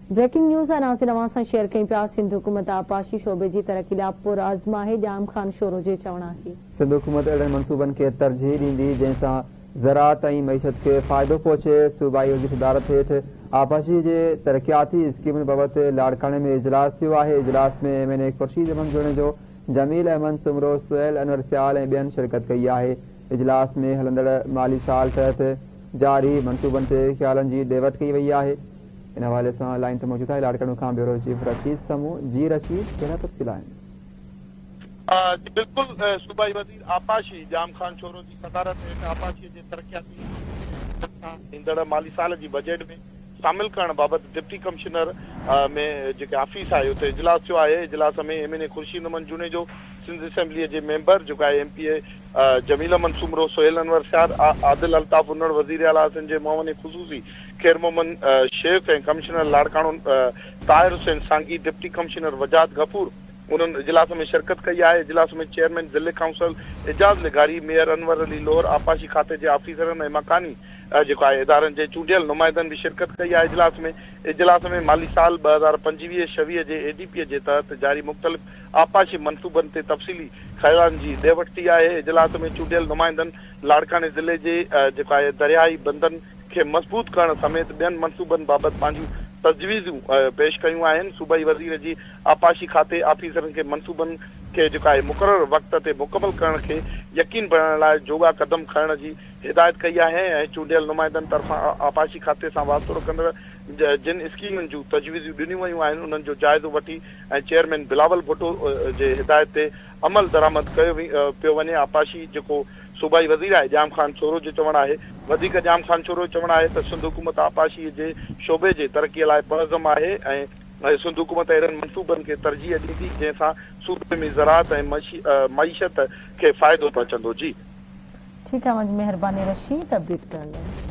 Breaking news नाज़रीन अवां सां शेयर कई पिया। सिंध हुकूमत आपाशी शोबे जी तरक्की लाइ पुरअज़्म आहे। जाम खान शोरो जे चवण आहे सिंध हुकूमत अहिड़नि मनसूबनि खे तरजीह ॾींदी जंहिंसां ज़राअत ऐं मईशत खे फ़ाइदो पहुचे। सूबाई वज़ीर सदारत हेठि आपाशी जे तरक़ियाती स्कीमुनि बाबति लाड़काने में इजलास थियो आहे। इजलास में MNA खुर्शीद अहमद जुणेजो, जमील अहमद सुमरो, सुहेल अनवर सियाल ऐं ॿियनि शिरकत कई आहे। इजलास में हलंदड़ माली साल तहत जारी मनसूबनि ते ख़्यालनि जी ॾे वठि कई वई आहे। इन हवाले सां लाइन ते मौजूद आहे लाड़काने खां ब्यूरो चीफ रशीद समूह। जी रशीद, कहिड़ा तफ़सील आहिनि? बिल्कुल सूबाई वज़ीर आपाशी जाम खान शोरो जी सदारत हेठि आपाशी जे तरक़ियाती ईंदड़ माली साल जी बजट में शामिल करण बाबति डिप्टी कमिश्नर में जेके ऑफिस आहे उते इजलास थियो आहे। इजलास में MNA खुर्शीद अहमद जुणेजो, सिंध असेंबलीअ जे मेंबर जेको आहे MPA जमील अहमद सुमरो, सुहेल अनवर सियाल, आदिल अल्ताफ उन्नड़, वज़ीर आला सिंध जे मोहम्मद ख़ुसूसी खैर मोहम्मद शेख ऐं कमिश्नर लाड़कानो ताहिर हुसैन सांगी, डिप्टी कमिश्नर वजाद गफूर उन्होंने इजलास में शिरकत कई है। इजलास में चेयरमैन ज़िले काउंसिल एजाज लिगारी, मेयर अनवर अली लोहर, आपाशी खाते के ऑफिसरन ऐं मकानी जेको आहे इदारनि जे चूंडियल नुमाइंदनि भी शिरकत कई है। इजलास में माली साल 2025-26 जे ADP जे तहत जारी मुख़्तलिफ़ आपाशी मनसूबनि ते तफ़सीली ख़यालनि जी ॾे वठि थी आहे। इजलास में चूंडियल नुमाइंदनि लाड़काने ज़िले जे जेको आहे दरियाई बंदनि खे मज़बूत करण समेत ॿियनि मनसूबनि बाबति पंहिंजूं तजवीज़ूं पेश कयूं आहिनि। सूबाई वज़ीर जी आपाशी खाते ऑफिसरनि खे मनसूबनि खे जेको आहे मुक़ररु वक़्त ते मुकमल करण खे यकीन बणाइण लाइ जोगा कदम खणण जी हिदायत कई आहे ऐं चूंडियल नुमाइंदनि तरफ़ां आपाशी खाते सां वास्तो रखंदड़ जिन स्कीमुनि जूं तजवीज़ूं ॾिनियूं वयूं आहिनि उन्हनि जो जाइज़ो वठी ऐं चेयरमैन बिलावल भुट्टो जे हिदायत ते अमल दरामद कयो पियो वञे। आपाशी जेको सूबाई वज़ीर आहे जाम खान शोरो जो चवणु आहे, वधीक जाम खान शोरो जो चवणु आहे त सिंध हुकूमत आपाशी जे शोबे जे तरक़ीअ लाइ पुरअज़्म आहे ऐं सिंध हुकूमत अहिड़नि मनसूबनि खे तरजीह ॾींदी जंहिंसां सूबे में ज़राअत ऐं मईशत खे फ़ाइदो पहुचंदो। जी ठीकु आहे, मुंहिंजी महिरबानी रशीद अपडेट करण लाइ।